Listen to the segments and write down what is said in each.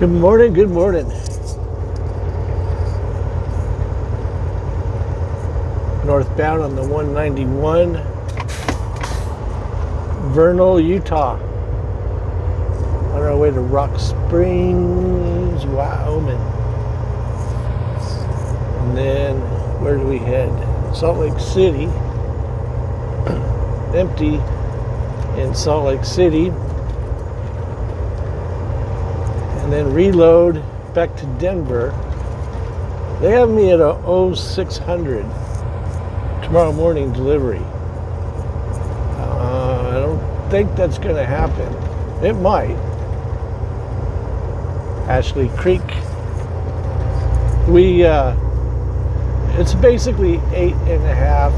Good morning, good morning. Northbound on the 191, Vernal, Utah. On our way to Rock Springs, Wyoming. And then, where do we head? Salt Lake City. Empty in Salt Lake City. And then reload back to Denver. They have me at a 0600 tomorrow morning delivery. I don't think that's going to happen. It might. Ashley Creek. It's basically 8.5,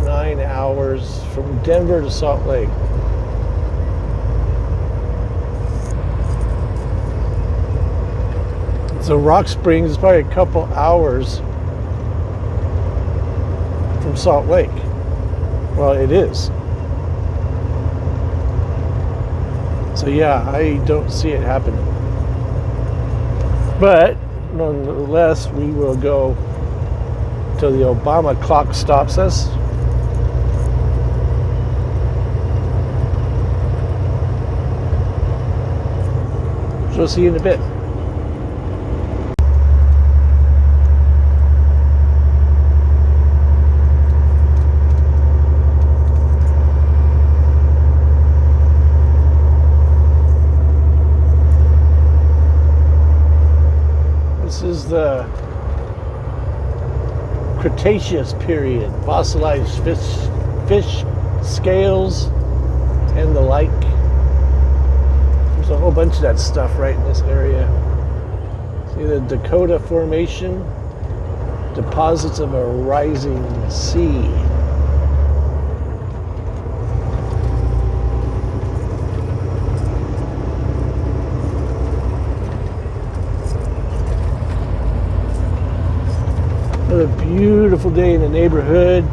9 hours from Denver to Salt Lake. So Rock Springs is probably a couple hours from Salt Lake. Well, it is. So yeah, I don't see it happening. But nonetheless, we will go till the Obama clock stops us. So we'll see you in a bit. This is the Cretaceous period, fossilized fish scales, and the like. There's a whole bunch of that stuff right in this area. See the Dakota Formation, deposits of a rising sea. A beautiful day in the neighborhood.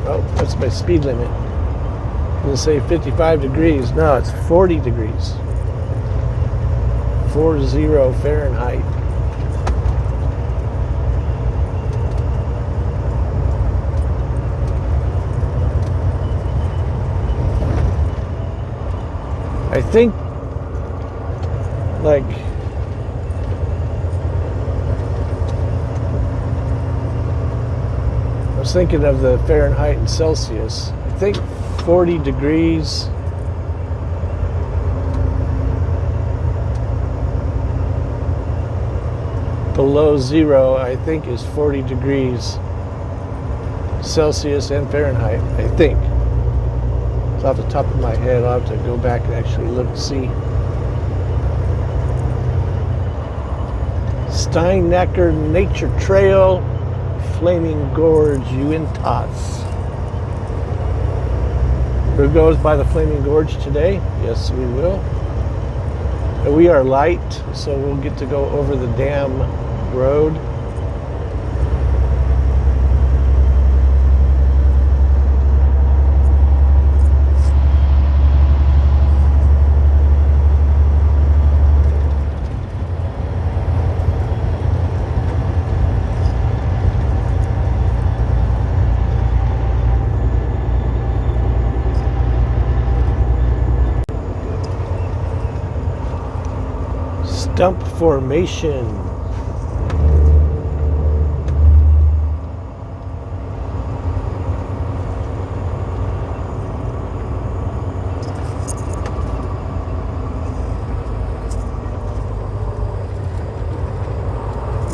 Oh, that's my speed limit. I'm going to say 55 degrees. No, it's 40 degrees. 40 Fahrenheit. I think, like, I was thinking of the Fahrenheit and Celsius. I think 40 degrees below zero, I think, is 40 degrees Celsius and Fahrenheit, I think. It's off the top of my head. I'll have to go back and actually look and see. Steinacker Nature Trail, Flaming Gorge, Utah. Who goes by the Flaming Gorge today? Yes, we will. And we are light, so we'll get to go over the dam road. Stump Formation.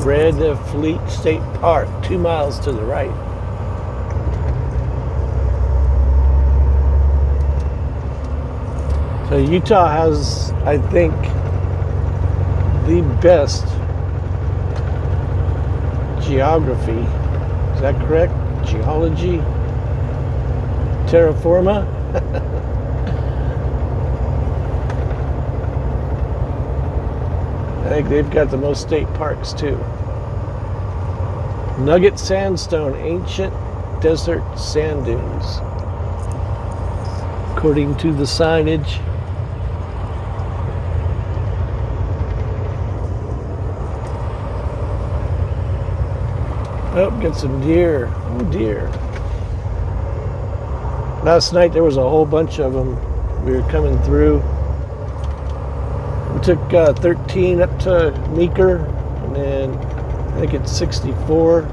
Red Fleet State Park, 2 miles to the right. So Utah has, I think, the best geography. Is that correct? Geology? Terra Firma? I think they've got the most state parks too. Nugget Sandstone, ancient desert sand dunes. According to the signage. Oh, get some deer. Oh, deer. Last night there was a whole bunch of them. We were coming through. We took 13 up to Meeker, and then I think it's 64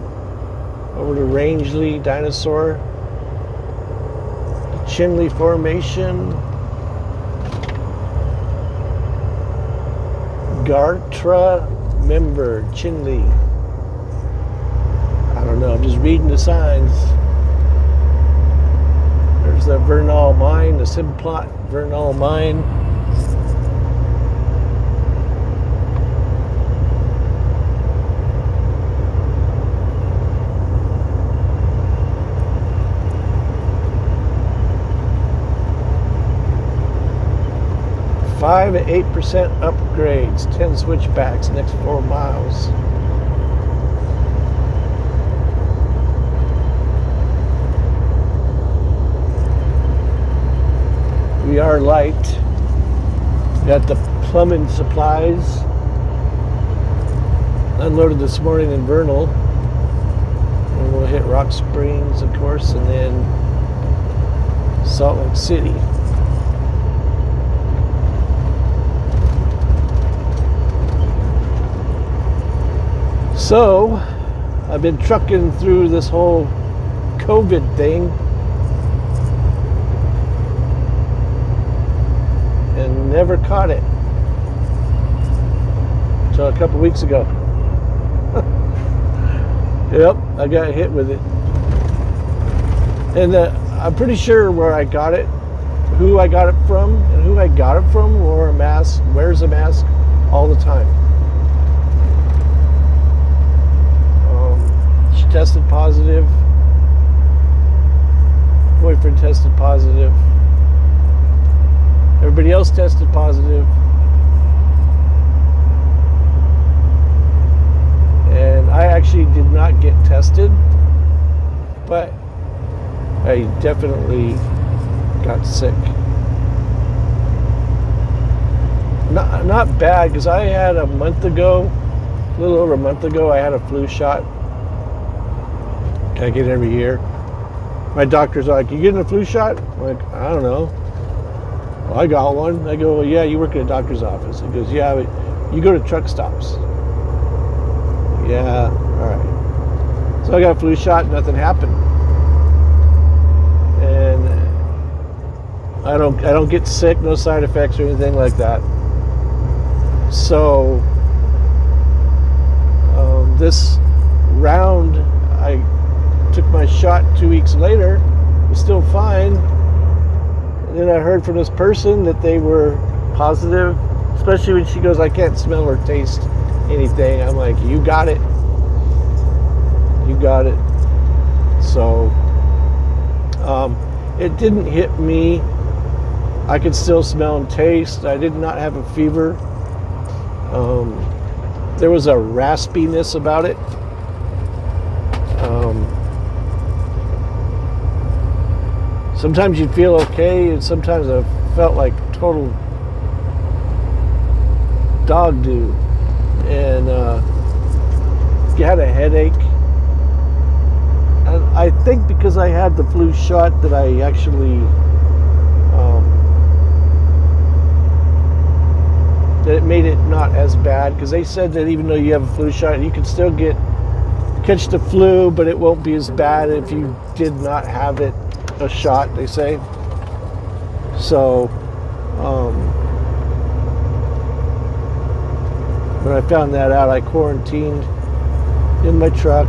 over to Rangeley, Dinosaur, the Chinley Formation, Gartra member, Chinley. I don't know, I'm just reading the signs. There's the Vernal Mine, the Simplot Vernal Mine. Five to 8% upgrades, 10 switchbacks next 4 miles. We are light. Got the plumbing supplies unloaded this morning in Vernal, and we'll hit Rock Springs, of course, and then Salt Lake City. So I've been trucking through this whole COVID thing and never caught it until a couple weeks ago. Yep, I got hit with it. And I'm pretty sure where I got it, who I got it from, and who I got it from wore a mask, wears a mask all the time. She tested positive. Boyfriend tested positive. Everybody else tested positive. And I actually did not get tested, but I definitely got sick. Not bad, because I had a little over a month ago, I had a flu shot. I get it every year. My doctor's like, "You getting a flu shot?" I'm like, "I don't know." "Well, I got one." I go, "Well, yeah, you work at a doctor's office." He goes, "Yeah, but you go to truck stops." "Yeah, all right." So I got a flu shot, nothing happened. And I don't get sick, no side effects or anything like that. So this round, I took my shot 2 weeks later, was still fine. And then I heard from this person that they were positive, especially when she goes, "I can't smell or taste anything." I'm like, "You got it. You got it." So it didn't hit me. I could still smell and taste. I did not have a fever. There was a raspiness about it. Sometimes you'd feel okay, and sometimes I felt like total dog doo. And you had a headache. And I think because I had the flu shot that I actually that it made it not as bad, because they said that even though you have a flu shot, you can still catch the flu, but it won't be as bad if you did not have it, a shot, they say. So when I found that out, I quarantined in my truck.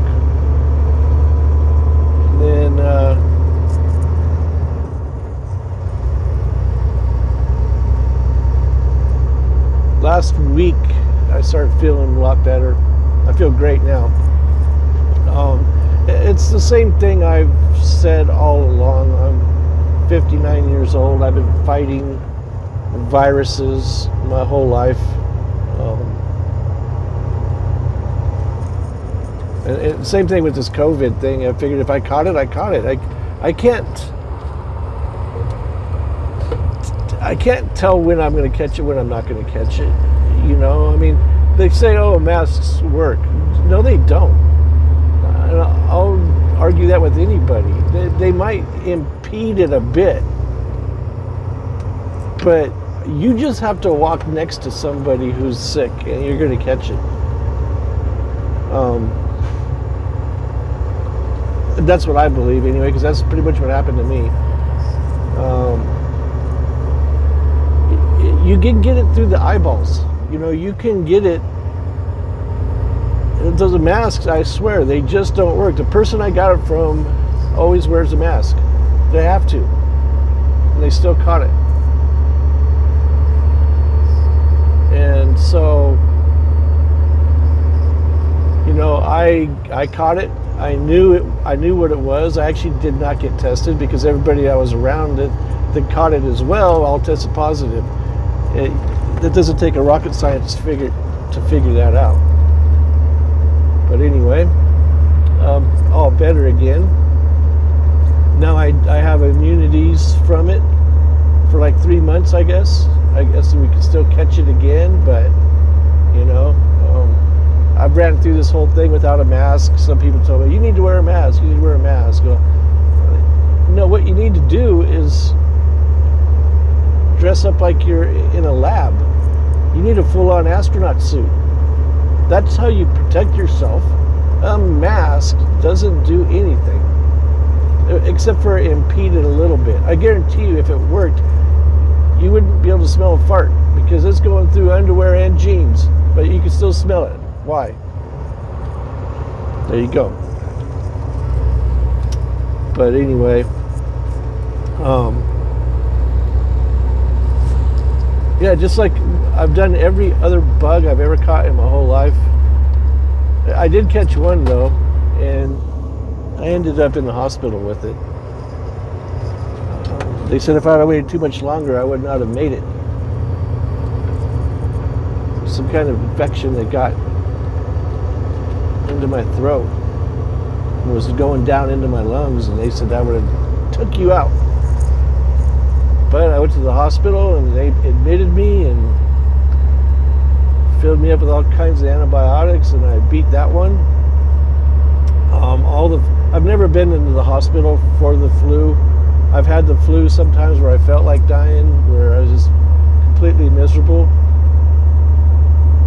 And then last week I started feeling a lot better. I feel great now. It's the same thing I've said all along. I'm 59 years old. I've been fighting viruses my whole life. And same thing with this COVID thing. I figured if I caught it, I caught it. I can't tell when I'm going to catch it, when I'm not going to catch it. You know, I mean, they say, "Oh, masks work." No, they don't. and I'll argue that with anybody. They might impede it a bit, but you just have to walk next to somebody who's sick and you're going to catch it. That's what I believe anyway, because that's pretty much what happened to me. You can get it through the eyeballs. You know, you can get it. Those masks, I swear, they just don't work. The person I got it from always wears a mask. They have to. And they still caught it. And so, you know, I caught it. I knew what it was. I actually did not get tested because everybody I was around it that caught it as well all tested positive. That doesn't take a rocket scientist to figure that out. But anyway, all better again. Now I have immunities from it for like 3 months, I guess. I guess we can still catch it again, but you know, I've ran through this whole thing without a mask. Some people told me, you need to wear a mask, you need to wear a mask. Well, no, what you need to do is dress up like you're in a lab. You need a full-on astronaut suit. That's how you protect yourself. A mask doesn't do anything except for impede it a little bit. I guarantee you, if it worked, you wouldn't be able to smell a fart because it's going through underwear and jeans, but you can still smell it. Why? There you go. But anyway, yeah, just like I've done every other bug I've ever caught in my whole life. I did catch one though, and I ended up in the hospital with it. They said if I had waited too much longer, I would not have made it. Some kind of infection that got into my throat and was going down into my lungs, and they said that would have took you out. But I went to the hospital and they admitted me and filled me up with all kinds of antibiotics, and I beat that one. I've never been into the hospital for the flu. I've had the flu sometimes where I felt like dying, where I was just completely miserable,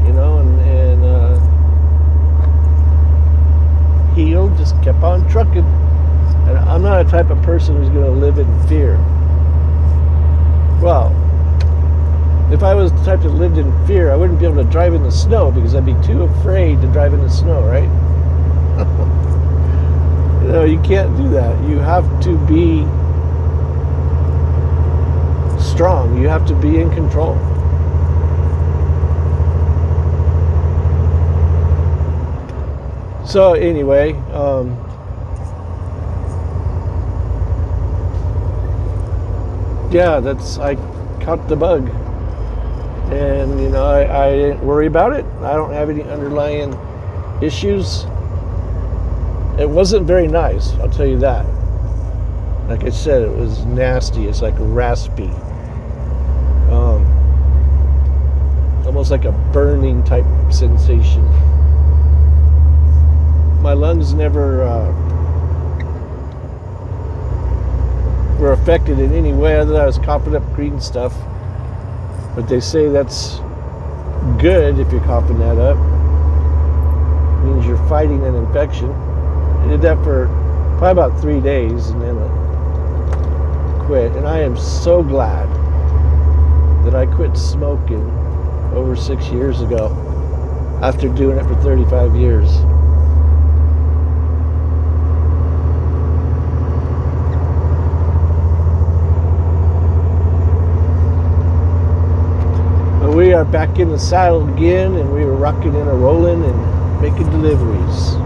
you know, and healed, just kept on trucking. And I'm not a type of person who's going to live in fear. Well, if I was the type that lived in fear, I wouldn't be able to drive in the snow because I'd be too afraid to drive in the snow, right? You know, you can't do that. You have to be strong. You have to be in control. So anyway, yeah, I caught the bug, and you know, I didn't worry about it. I don't have any underlying issues. It wasn't very nice, I'll tell you that. Like I said, it was nasty. It's like raspy, almost like a burning type sensation. My lungs never were affected in any way other than I was coughing up green stuff. But they say that's good if you're coughing that up. It means you're fighting an infection. I did that for probably about 3 days and then I quit. And I am so glad that I quit smoking over 6 years ago after doing it for 35 years. We are back in the saddle again, and we are rocking and rolling and making deliveries.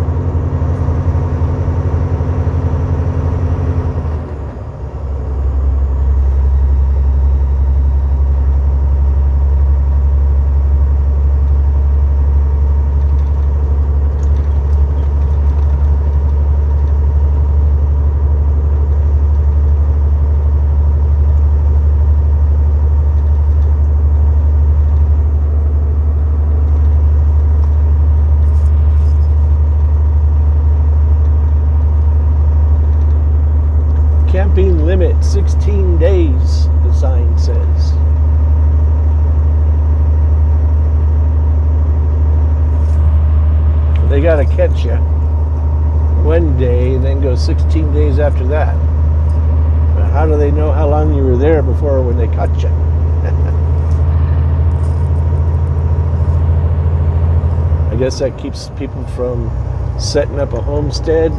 catch you one day and then go 16 days after that. But how do they know how long you were there before when they caught you? I guess that keeps people from setting up a homestead.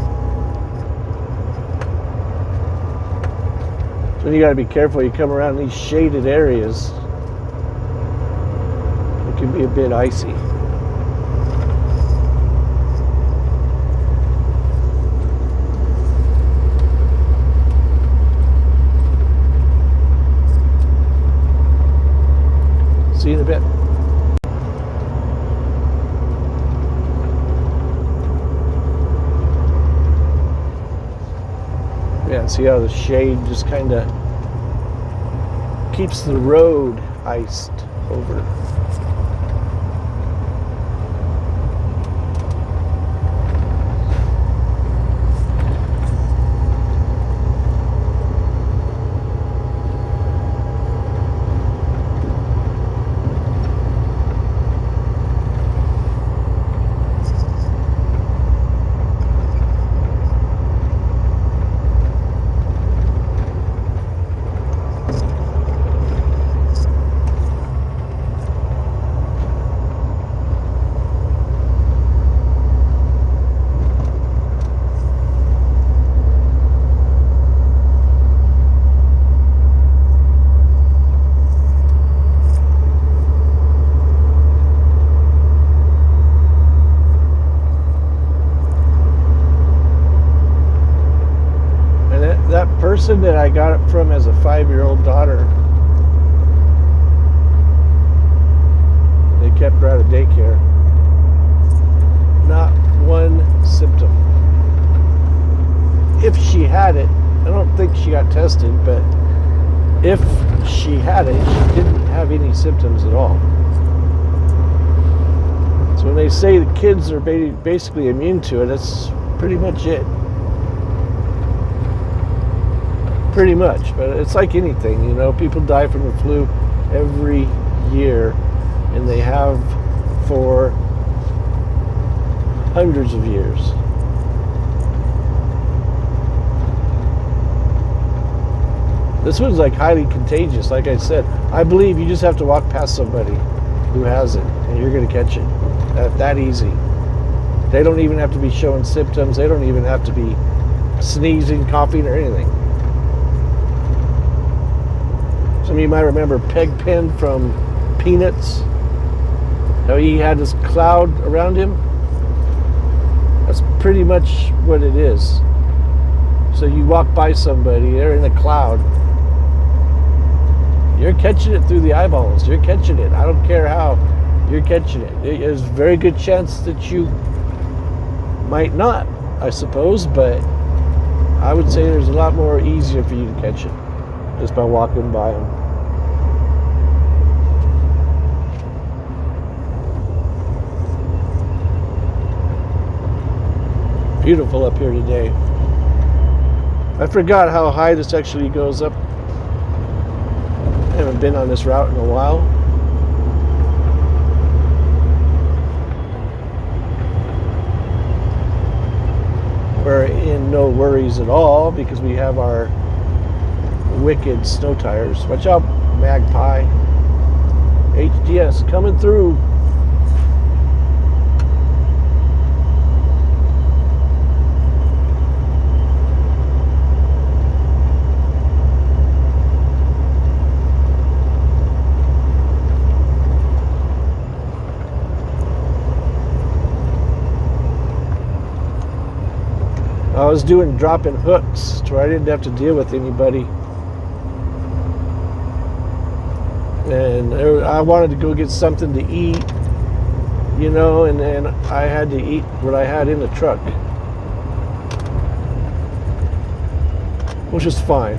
So you got to be careful. You come around these shaded areas, it can be a bit icy. See you in a bit. Yeah, see how the shade just kind of keeps the road iced over. Person that I got it from as a 5-year-old daughter, they kept her out of daycare. Not one symptom. If she had it, I don't think she got tested, but if she had it, she didn't have any symptoms at all. So when they say the kids are basically immune to it, that's pretty much it. Pretty much, but it's like anything, you know, people die from the flu every year, and they have for hundreds of years. This one's like highly contagious. Like I said, I believe you just have to walk past somebody who has it, and you're going to catch it. That easy. They don't even have to be showing symptoms. They don't even have to be sneezing, coughing, or anything. Some of you might remember Pegpen from Peanuts. How he had this cloud around him. That's pretty much what it is. So you walk by somebody, they're in a cloud. You're catching it through the eyeballs. You're catching it. I don't care how. You're catching it. There's a very good chance that you might not, I suppose, but I would say there's a lot more easier for you to catch it just by walking by them. Beautiful up here today. I forgot how high this actually goes up. I haven't been on this route in a while. We're in no worries at all because we have our wicked snow tires. Watch out, Magpie. HDS coming through. I was dropping hooks to where I didn't have to deal with anybody. And I wanted to go get something to eat, you know, and then I had to eat what I had in the truck, which is fine.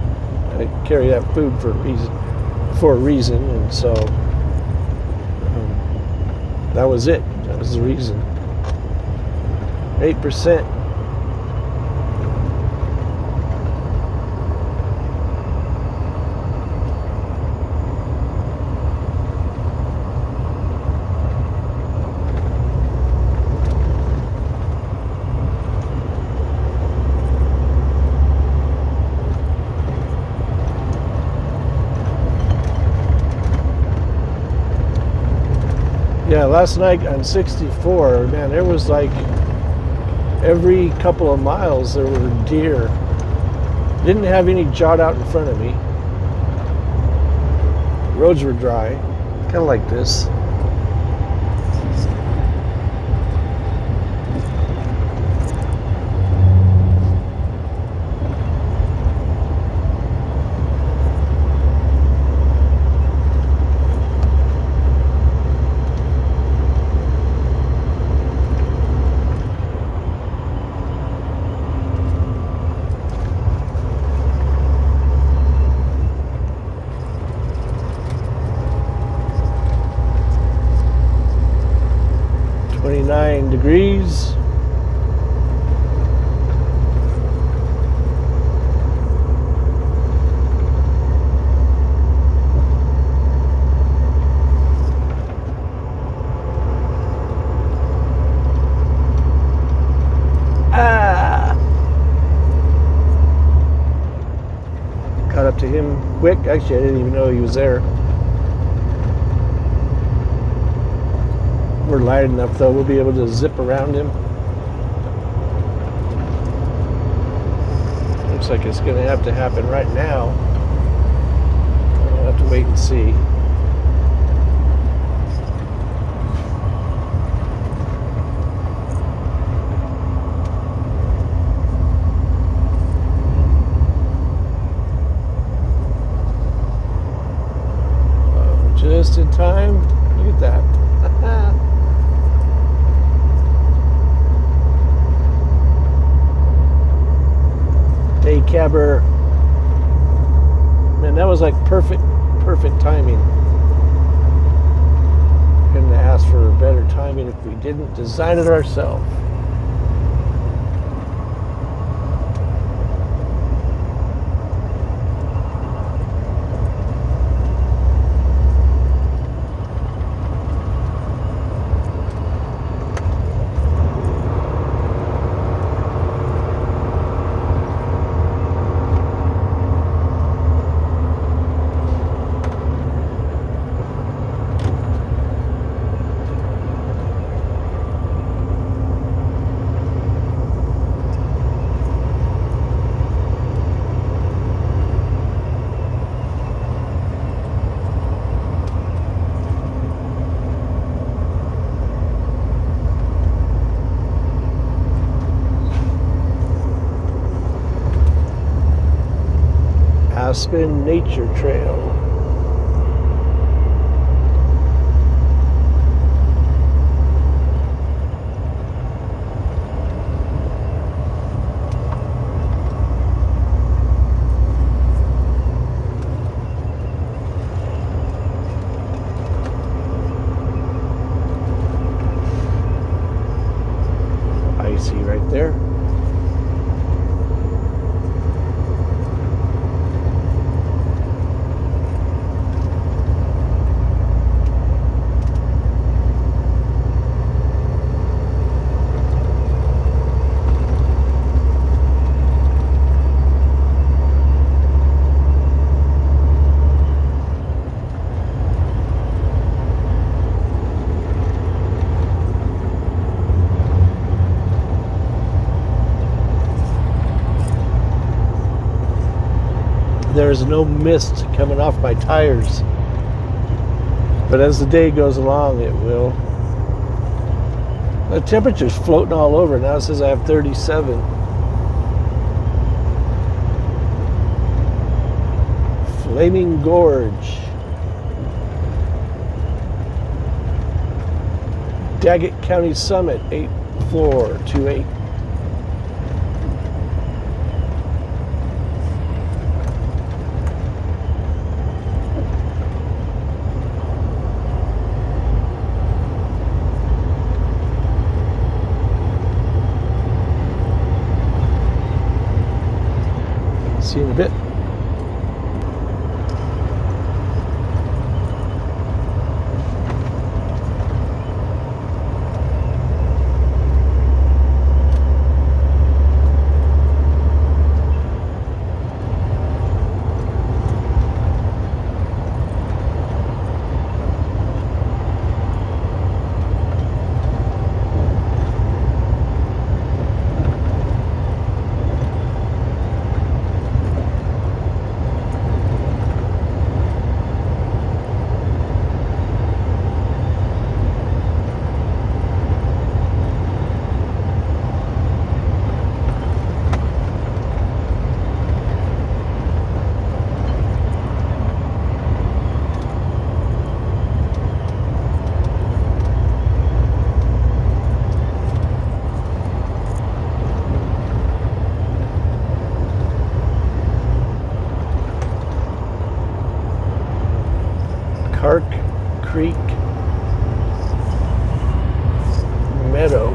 I carry that food for a reason, and so that was it. That was the reason. 8%. Yeah, last night on 64, man, there was like every couple of miles there were deer. Didn't have any jot out in front of me. Roads were dry, kind of like this. Degrees. Caught up to him quick. Actually, I didn't even know he was there. We're light enough though, we'll be able to zip around him. Looks like it's going to have to happen right now. We'll have to wait and see. Just in time. Look at that. Day cabber. Man, that was like perfect timing. Couldn't have asked for better timing if we didn't design it ourselves. Aspen Nature Trail. Icy right there. There's no mist coming off my tires, but as the day goes along it will. The temperature's floating all over. Now it says I have 37. Flaming Gorge. Daggett County Summit, 8th floor, 28. See you in a bit. Kark Creek Meadow.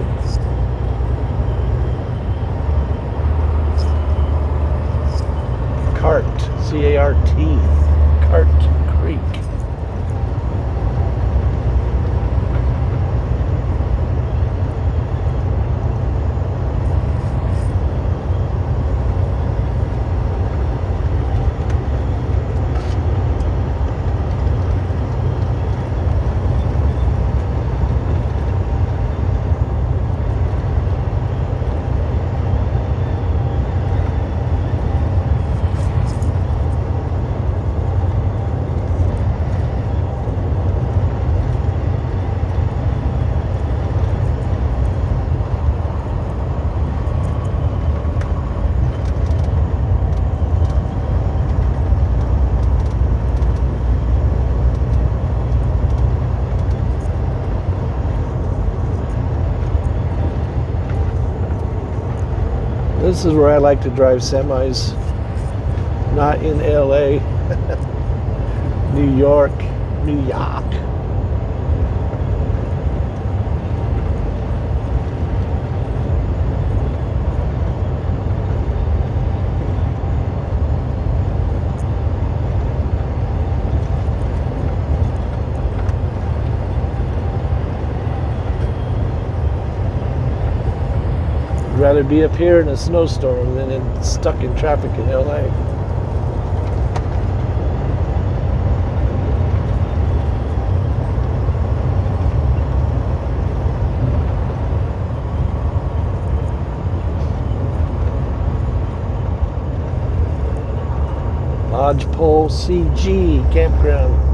Cart, C-A-R-T, Cart Creek. This is where I like to drive semis, not in LA, New York, New York. Rather be up here in a snowstorm than stuck in traffic in LA. Lodgepole CG Campground.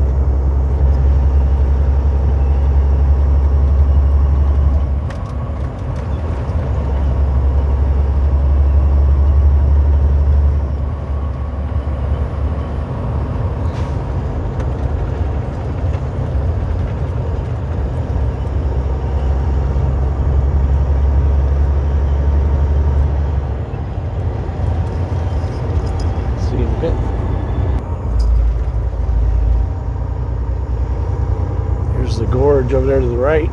Here's the gorge over there to the right.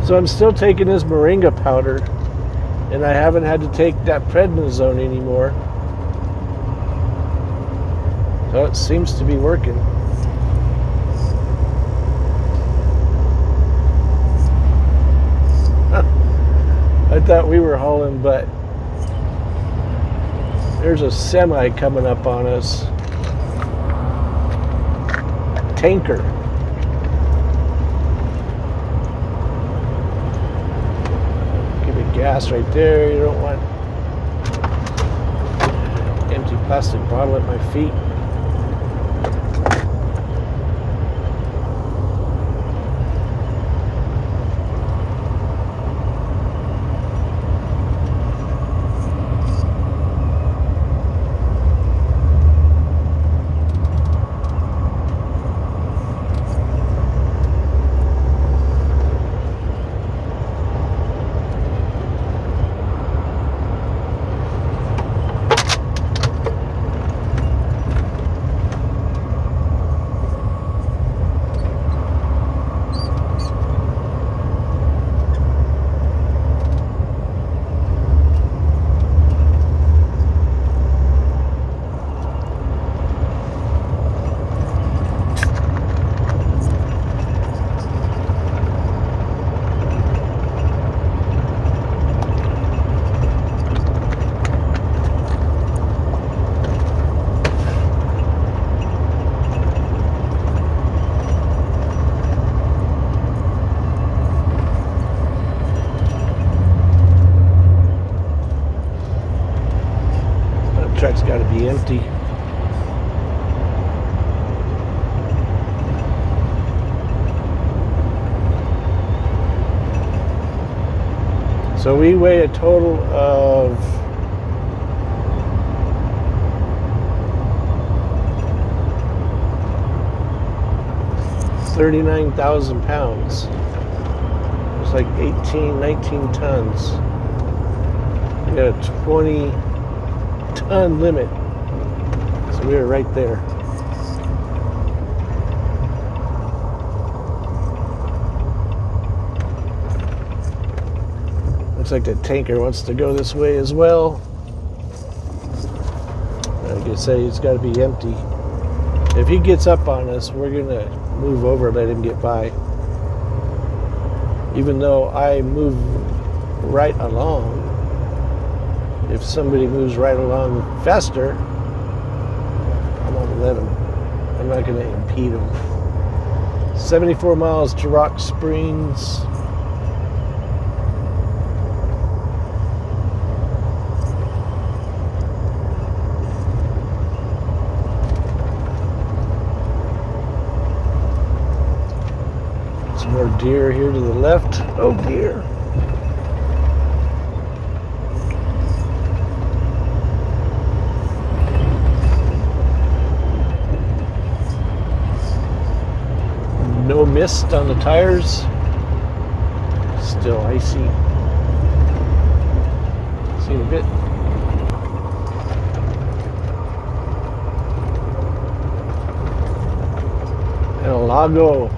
So I'm still taking this moringa powder, and I haven't had to take that prednisone anymore. So it seems to be working. I thought we were hauling butt. There's a semi coming up on us. Tanker. Give it gas right there. You don't want empty plastic bottle at my feet. Truck's got to be empty. So we weigh a total of 39,000 pounds. It's like 18, 19 tons. We got a 20-ton limit. So we were right there. Looks like the tanker wants to go this way as well. Like I say, it's got to be empty. If he gets up on us, we're going to move over and let him get by. Even though I move right along, if somebody moves right along faster, I'm going to let him. I'm not going to impede him. 74 miles to Rock Springs. More deer here to the left. Oh dear. No mist on the tires. Still icy. See you in a bit. El Lago.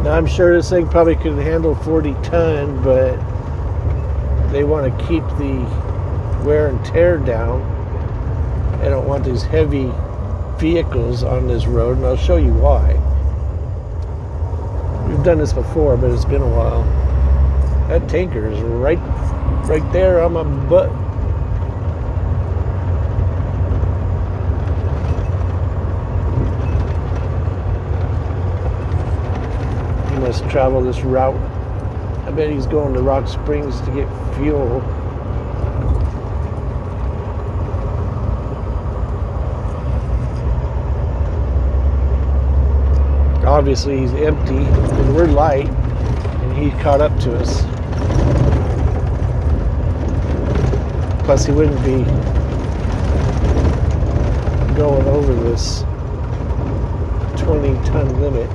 I'm sure this thing probably could handle 40 ton, but they want to keep the wear and tear down. They don't want these heavy vehicles on this road, and I'll show you why. We've done this before, but it's been a while. That tanker is right there on my butt. Must travel this route. I bet he's going to Rock Springs to get fuel. Obviously he's empty and we're light, and he caught up to us. Plus he wouldn't be going over this 20-ton limit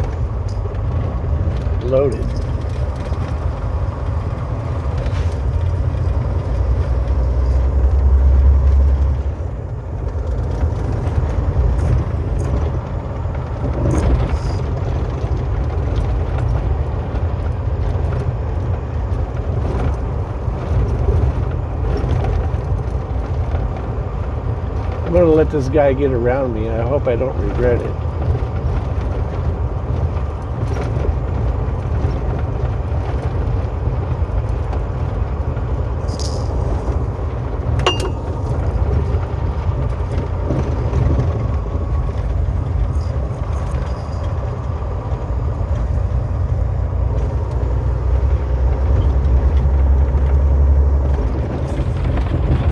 loaded. I'm going to let this guy get around me. I hope I don't regret it.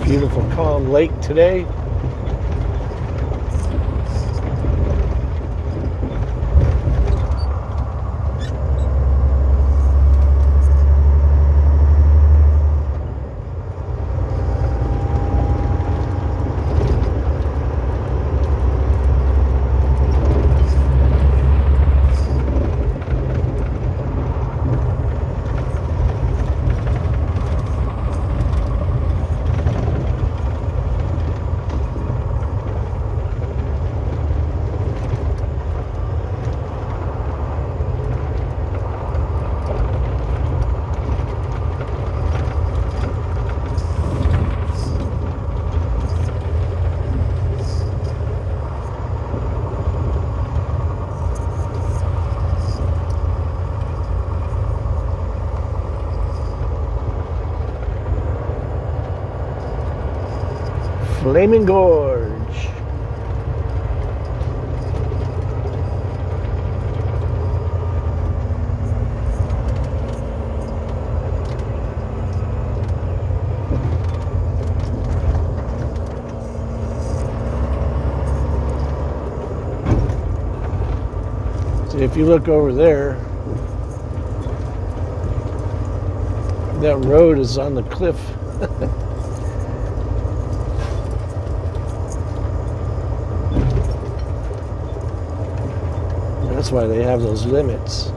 Beautiful calm lake today. Flaming Gorge. See, if you look over there, that road is on the cliff. That's why they have those limits.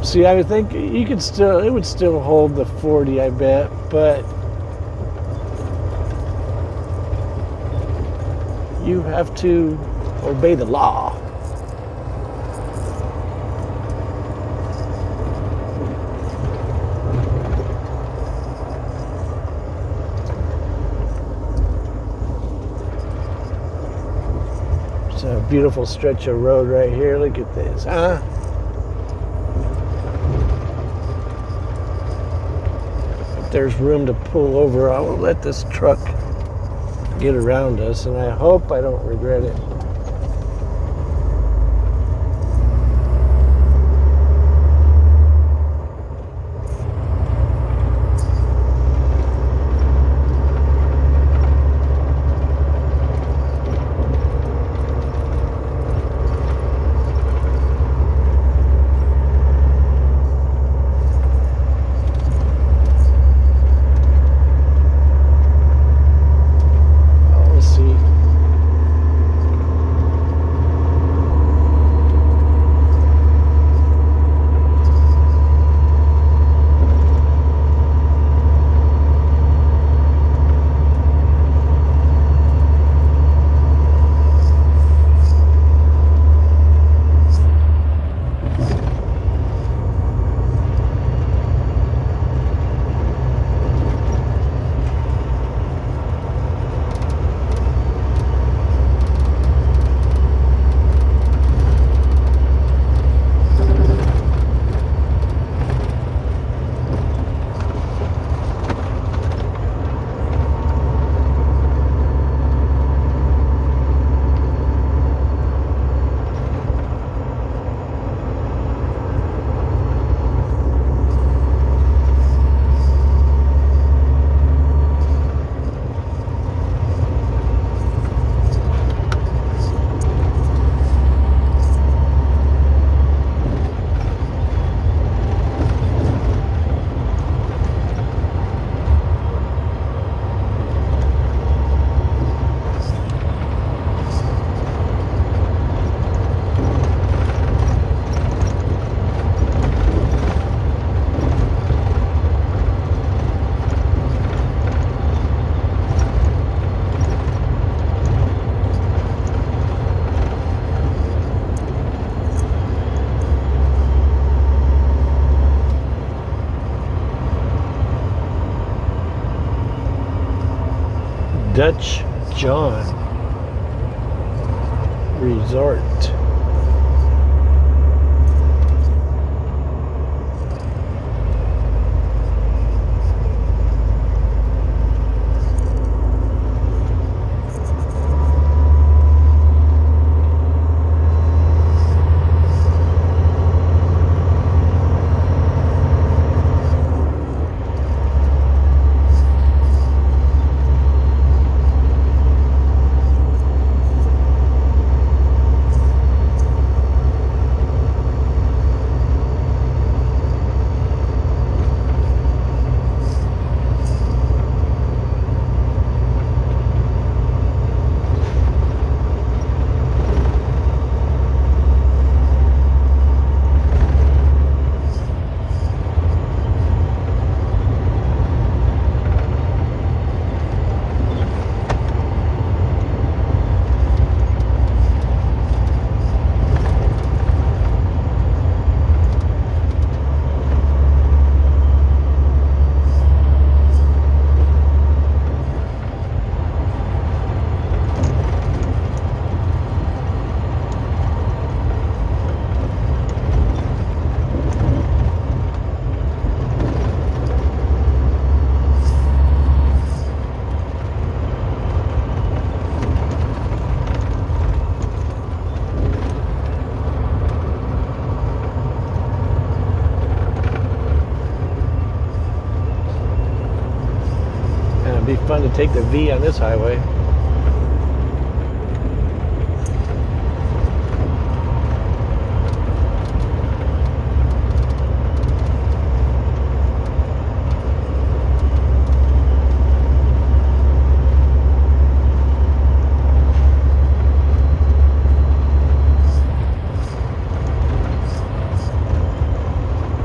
See, I would think you could still, it would still hold the 40, I bet, but you have to obey the law. It's a beautiful stretch of road right here. Look at this, huh? If there's room to pull over, I will let this truck get around us, and I hope I don't regret it. Dutch John Resort. It'd be fun to take the V on this highway.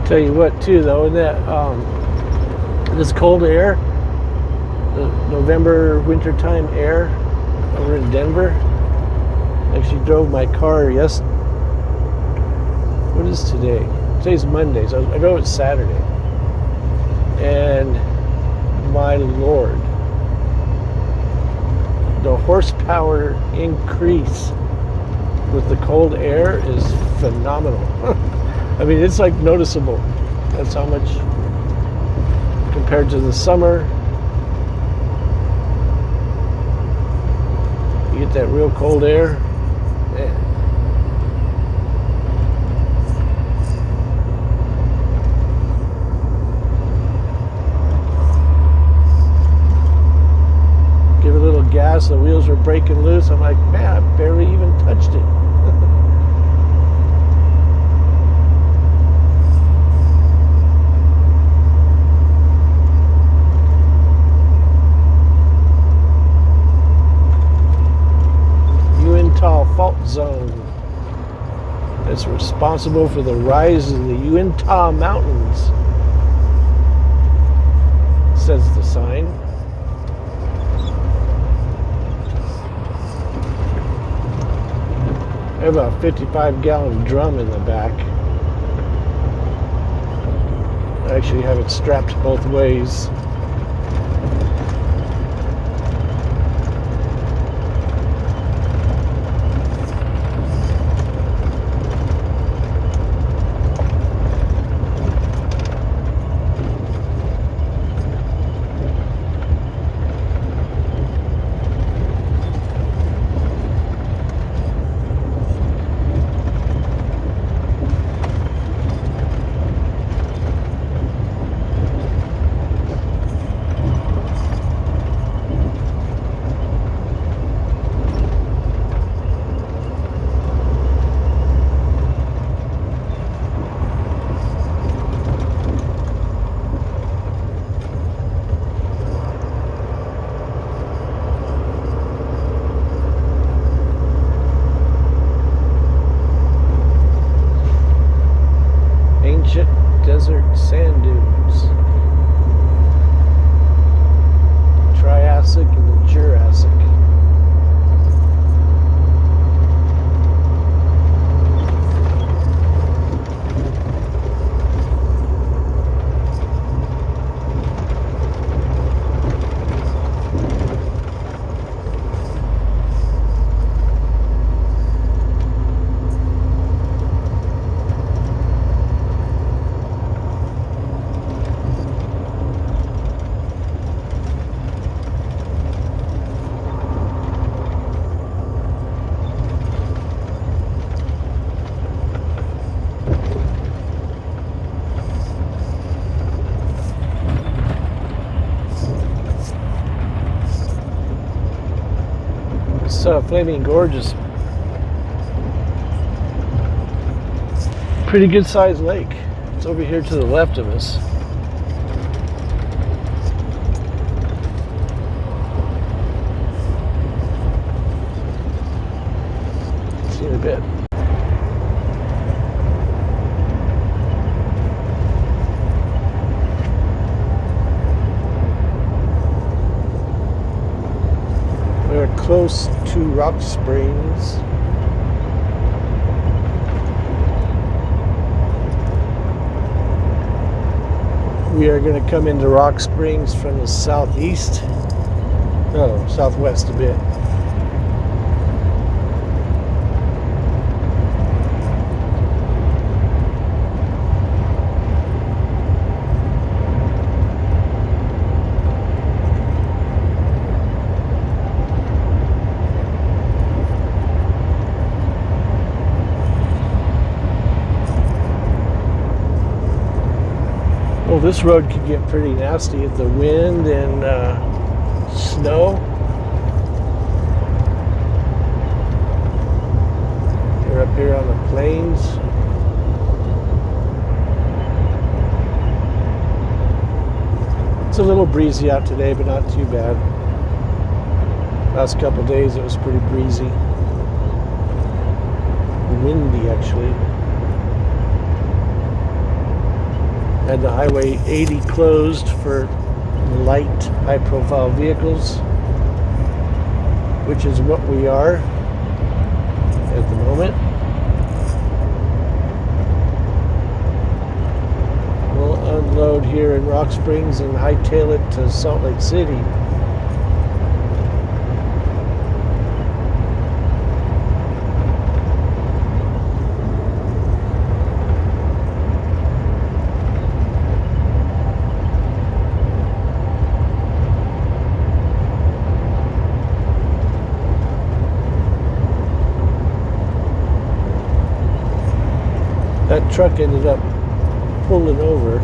Tell you what, too, though, in that this cold air, the November wintertime air over in Denver. Actually drove my car what is today? Today's Monday, so I drove it Saturday. And my Lord, the horsepower increase with the cold air is phenomenal. I mean, it's like noticeable. That's how much compared to the summer. You get that real cold air. Man. Give it a little gas, the wheels are breaking loose. I'm like, man, I barely even touched it. Fault zone that's responsible for the rise of the Uintah Mountains, says the sign. I have a 55-gallon drum in the back. I actually have it strapped both ways. Desert sand dunes, Triassic and the Jurassic. Flaming Gorge is pretty good sized lake. It's over here to the left of us. See you in a bit. We're close to Rock Springs. We are going to come into Rock Springs from the southeast. No, southwest a bit. Well, this road could get pretty nasty if the wind and snow. We're up here on the plains. It's a little breezy out today, but not too bad. Last couple days it was pretty breezy. Windy, actually. Had the Highway 80 closed for light, high-profile vehicles, which is what we are at the moment. We'll unload here in Rock Springs and hightail it to Salt Lake City. That truck ended up pulling over.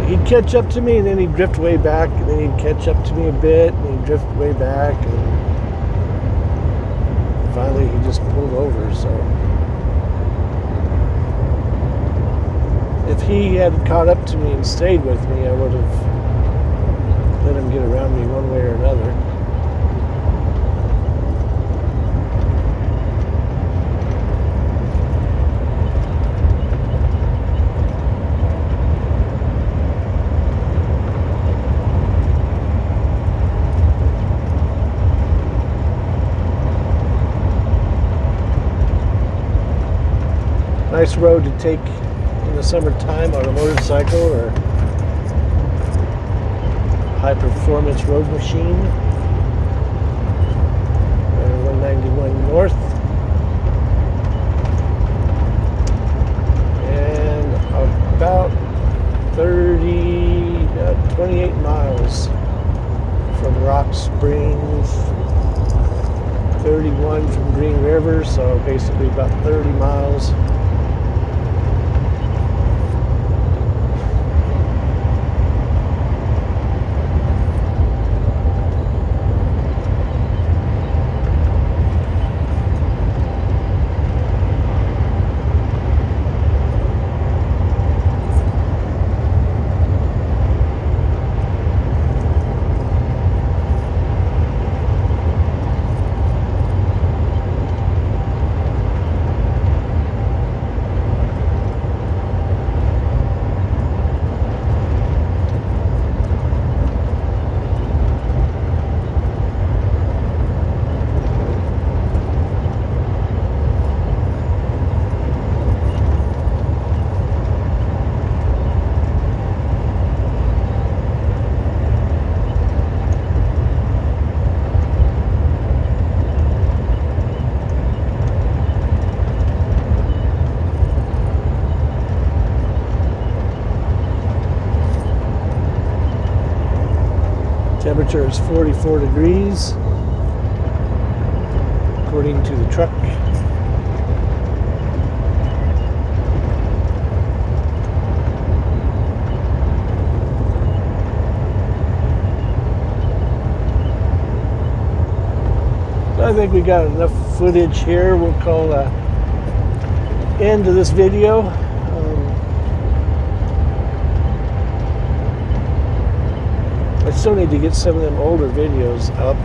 He'd catch up to me, and then he'd drift way back, and then he'd catch up to me a bit, and he'd drift way back, and finally he just pulled over. So if he had caught up to me and stayed with me, I would have let him get around me one way or another. Nice road to take in the summertime on a motorcycle or high-performance road machine. 191 North. And about 28 miles from Rock Springs. 31 from Green River, so basically about 30 miles. Temperature is 44 degrees, according to the truck. So I think we got enough footage here. We'll call an end to this video. I still need to get some of them older videos up.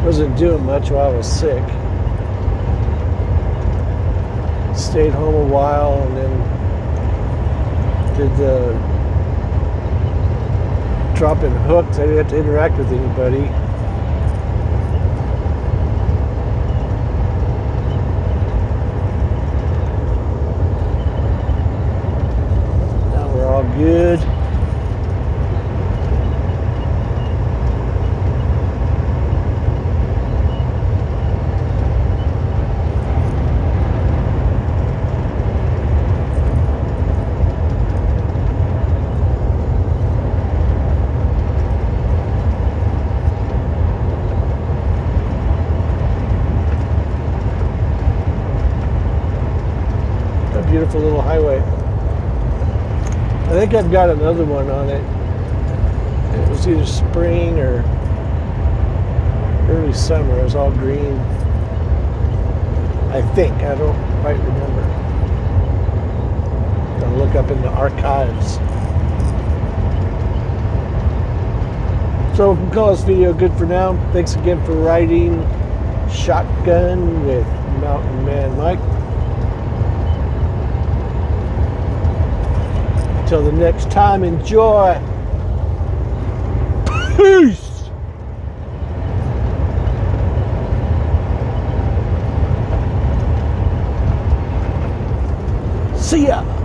Wasn't doing much while I was sick. Stayed home a while and then did the drop-in hooks. I didn't have to interact with anybody. Good. beautiful little highway. I think I've got another one on it. It was either spring or early summer. It was all green. I think. I don't quite remember. I'll look up in the archives. So we can call this video good for now. Thanks again for riding shotgun with Mountain Man Mike. Until the next time, enjoy. Peace. See ya.